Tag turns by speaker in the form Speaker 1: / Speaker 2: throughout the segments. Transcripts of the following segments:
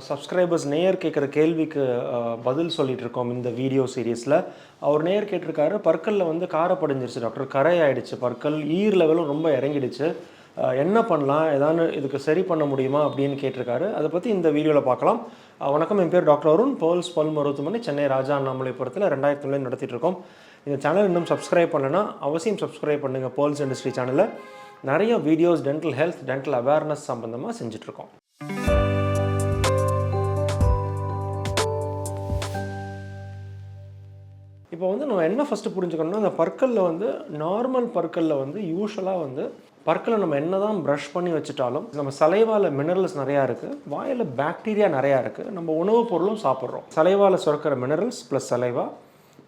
Speaker 1: Subscribers நேயர் கேட்குற கேள்விக்கு பதில் சொல்லிட்டு இருக்கோம் இந்த வீடியோ சீரீஸில். அவர் நேயர் கேட்டிருக்காரு, பற்களில் வந்து காரை படிஞ்சிருச்சு டாக்டர், கரை ஆகிடுச்சு, பற்கள் ஈர் லெவலும் ரொம்ப இறங்கிடுச்சு, என்ன பண்ணலாம், ஏதாவது இதுக்கு சரி பண்ண முடியுமா அப்படின்னு கேட்டிருக்காரு. அதை பற்றி இந்த வீடியோவில் பார்க்கலாம். வணக்கம், என் பேர் டாக்டர் அருண், பேர்ல்ஸ் பல் மருத்துவமனை, சென்னை ராஜா அண்ணாமலைபுரத்தில் 2009 நடத்திட்டு இருக்கோம். இந்த சேனல் இன்னும் சப்ஸ்கிரைப் பண்ணலைன்னா அவசியம் சப்ஸ்கிரைப் பண்ணுங்கள். பேர்ல்ஸ் டென்டிஸ்ட்ரி சேனலில் நிறைய videos dental health, dental awareness சம்மந்தமாக செஞ்சிட்ருக்கோம். இப்போ வந்து நம்ம என்ன ஃபஸ்ட்டு புரிஞ்சுக்கணும்னா, அந்த பற்களில் வந்து நார்மல் பற்களில் வந்து யூஸ்வலாக வந்து பற்களை நம்ம என்ன தான் ப்ரஷ் பண்ணி வச்சுட்டாலும் நம்ம சலைவாவில் மினரல்ஸ் நிறையா இருக்குது, வாயில் பாக்டீரியா நிறையா இருக்குது, நம்ம உணவுப் பொருளும் சாப்பிட்றோம். சலைவாவில் சுரக்கிற மினரல்ஸ் ப்ளஸ் சலைவா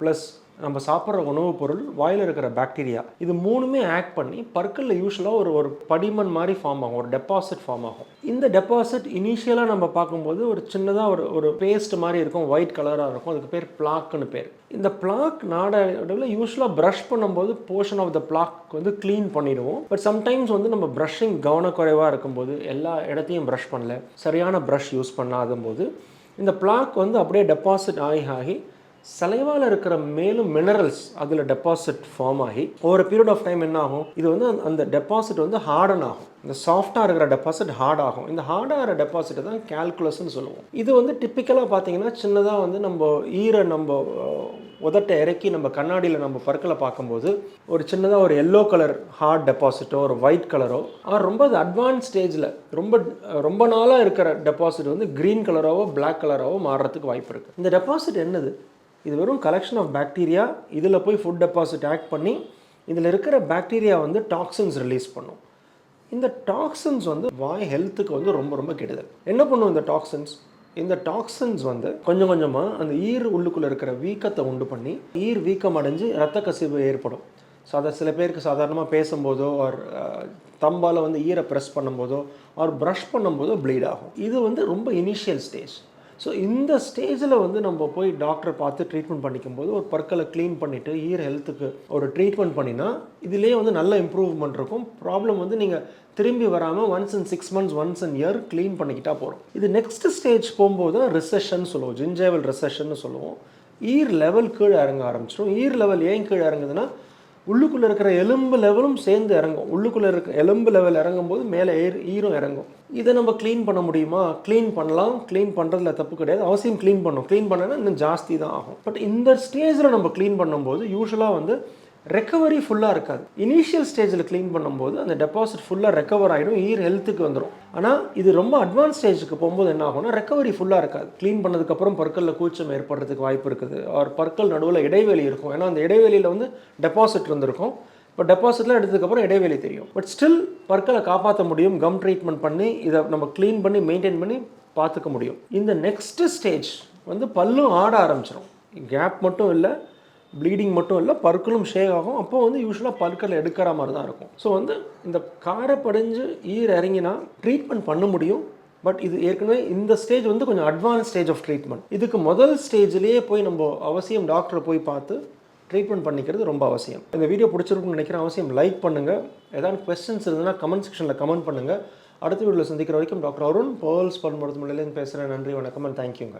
Speaker 1: ப்ளஸ் நம்ம சாப்பிட்ற உணவுப் பொருள், வாயில் இருக்கிற பாக்டீரியா, இது மூணுமே ஆக்ட் பண்ணி பற்களில் யூஸ்வலாக ஒரு படிமன் மாதிரி ஃபார்ம் ஆகும், ஒரு டெபாசிட் ஃபார்ம் ஆகும். இந்த டெபாசிட் இனிஷியலாக நம்ம பார்க்கும்போது ஒரு சின்னதாக ஒரு பேஸ்ட் மாதிரி இருக்கும், ஒயிட் கலராக இருக்கும், அதுக்கு பேர் பிளாக்குன்னு பேர். இந்த பிளாக் நாடவில் யூஸ்வலாக ப்ரஷ் பண்ணும்போது போர்ஷன் ஆஃப் த பிளாக் வந்து க்ளீன் பண்ணிடுவோம். பட் சம்டைம்ஸ் வந்து நம்ம ப்ரஷிங் கவனக்குறைவாக இருக்கும்போது, எல்லா இடத்தையும் ப்ரஷ் பண்ணல, சரியான ப்ரஷ் யூஸ் பண்ணாதும் போது இந்த பிளாக் வந்து அப்படியே டெபாசிட் ஆகி சலைவாவில் இருக்கிற மேலும் மினரல்ஸ் அதில் டெபாசிட் ஃபார்ம் ஆகி ஒரு பீரியட் ஆஃப் டைம் என்ன ஆகும், இது வந்து அந்த டெபாசிட் வந்து ஹார்டன் ஆகும். இந்த சாஃப்டாக இருக்கிற டெபாசிட் ஹார்ட் ஆகும். இந்த ஹார்டாகிற டெபாசிட்டை தான் கால்குலஸ்ன்னு சொல்லுவோம். இது வந்து டிப்பிக்கலாக பார்த்தீங்கன்னா சின்னதாக வந்து நம்ம நம்ம உதட்டை இறக்கி நம்ம கண்ணாடியில் நம்ம பற்களை பார்க்கும்போது ஒரு சின்னதாக ஒரு எல்லோ கலர் ஹார்ட் டெபாசிட்டோ ஒரு ஒயிட் கலரோ, ரொம்ப அது அட்வான்ஸ் ஸ்டேஜில் ரொம்ப நாளாக இருக்கிற டெபாசிட் வந்து க்ரீன் கலராகவோ பிளாக் கலராகவோ மாறுறதுக்கு வாய்ப்பு இருக்குது. இந்த டெபாசிட் என்னது? இது வெறும் கலெக்ஷன் ஆஃப் பாக்டீரியா. இதில் போய் ஃபுட் டெபாசிட் ஆக்ட் பண்ணி இதில் இருக்கிற பாக்டீரியா வந்து டாக்ஸின்ஸ் ரிலீஸ் பண்ணும். இந்த டாக்ஸின்ஸ் வந்து வாய் ஹெல்த்துக்கு வந்து ரொம்ப ரொம்ப கெடுதல். என்ன பண்ணும் இந்த டாக்ஸின்ஸ்? இந்த டாக்ஸின்ஸ் வந்து கொஞ்சம் கொஞ்சமாக அந்த ஈர் உள்ளுக்குள்ளே இருக்கிற வீக்கத்தை உண்டு பண்ணி ஈர் வீக்கம் அடைஞ்சு இரத்த கசிவு ஏற்படும். ஸோ அதை சில பேருக்கு சாதாரணமாக பேசும்போதோ ஒரு தம்பால் வந்து ஈரை ப்ரெஸ் பண்ணும்போதோ ஒரு ப்ரஷ் பண்ணும்போதோ ப்ளீட் ஆகும். இது வந்து ரொம்ப இனிஷியல் ஸ்டேஜ். ஸோ இந்த ஸ்டேஜில் வந்து நம்ம போய் டாக்டரை பார்த்து ட்ரீட்மெண்ட் பண்ணிக்கும்போது ஒரு பற்களை க்ளீன் பண்ணிவிட்டு ஈர் ஹெல்த்துக்கு ஒரு ட்ரீட்மெண்ட் பண்ணினா இதிலே வந்து நல்ல இம்ப்ரூவ்மெண்ட் இருக்கும். ப்ராப்ளம் வந்து நீங்கள் திரும்பி வராமல் once in 6 months once in year clean பண்ணிக்கிட்டா போகிறோம். இது நெக்ஸ்ட் ஸ்டேஜ் போகும்போது தான் ரிசெஷன் சொல்லுவோம், ஜிஞ்சேவல் ரிசெஷன் சொல்லுவோம். ஈர் லெவல் கீழே இறங்க ஆரம்பிச்சிடும். ஈர் லெவல் ஏன் கீழே இறங்குதுன்னா உள்ளுக்குள்ளே இருக்கிற எலும்பு லெவலும் சேர்ந்து இறங்கும். உள்ளுக்குள்ளே இருக்கிற எலும்பு லெவல் இறங்கும்போது மேலே ஈரும் இறங்கும். இதை நம்ம க்ளீன் பண்ண முடியுமா? க்ளீன் பண்ணலாம். க்ளீன் பண்ணுறதுல தப்பு கிடையாது, அவசியம் க்ளீன் பண்ணணும். க்ளீன் பண்ணனா இன்னும் ஜாஸ்தி தான் ஆகும். பட் இந்த ஸ்டேஜில் நம்ம க்ளீன் பண்ணும்போது யூஸ்வலாக வந்து ரெக்கவரி ஃபுல்லாக இருக்காது. இனிஷியல் ஸ்டேஜில் க்ளீன் பண்ணும்போது அந்த டெபாசிட் ஃபுல்லாக ரெக்கவர் ஆகிடும், ஈர் ஹெல்த்துக்கு வந்துடும். ஆனால் இது ரொம்ப அட்வான்ஸ் ஸ்டேஜுக்கு போகும்போது என்ன ஆகும்னா ரெக்கவரி ஃபுல்லாக இருக்காது. க்ளீன் பண்ணதுக்கப்புறம் பற்களில் கூச்சம் ஏற்படுறதுக்கு வாய்ப்பு இருக்குது. ஒரு பற்கள் நடுவில் இடைவெளி இருக்கும். ஏன்னா அந்த இடைவெளியில் வந்து டெபாசிட் இருந்திருக்கும். இப்போ டெபாசிட்லாம் எடுத்ததுக்கப்புறம் இடைவெளி தெரியும். பட் ஸ்டில் பற்களை காப்பாற்ற முடியும். கம் ட்ரீட்மெண்ட் பண்ணி இதை நம்ம க்ளீன் பண்ணி மெயின்டைன் பண்ணி பார்த்துக்க முடியும். இந்த நெக்ஸ்ட் ஸ்டேஜ் வந்து பல்லும் ஆட ஆரம்பிச்சிடும். கேப் மட்டும் இல்லை, ப்ளீடிங் மட்டும் இல்லை, பற்களும் ஷேக் ஆகும். அப்போ வந்து யூஸ்வலாக பற்களை எடுக்கிற மாதிரி தான் இருக்கும். ஸோ வந்து இந்த காரை படிஞ்சு ஈர் இறங்கினா ட்ரீட்மெண்ட் பண்ண முடியும். பட் இது ஏற்கனவே இந்த ஸ்டேஜ் வந்து கொஞ்சம் அட்வான்ஸ் ஸ்டேஜ் ஆஃப் ட்ரீட்மெண்ட். இதுக்கு முதல் ஸ்டேஜ்லேயே போய் நம்ம அவசியம் டாக்டரை போய் பார்த்து ட்ரீட்மெண்ட் பண்ணிக்கிறது ரொம்ப அவசியம். இந்த வீடியோ பிடிச்சிருக்குன்னு நினைக்கிறேன். அவசியம் லைக் பண்ணுங்கள். ஏதாவது கொஸ்டின்ஸ் இருந்ததுன்னா கமெண்ட் செக்ஷனில் கமெண்ட் பண்ணுங்கள். அடுத்த வீடியோவில் சந்திக்கிற வரைக்கும் டாக்டர் அருண், பேர்ல்ஸ் பல் மருத்துவமனையிலேருந்து பேசுகிறேன். நன்றி, வணக்கம் அண்ட் தேங்க்யூங்க.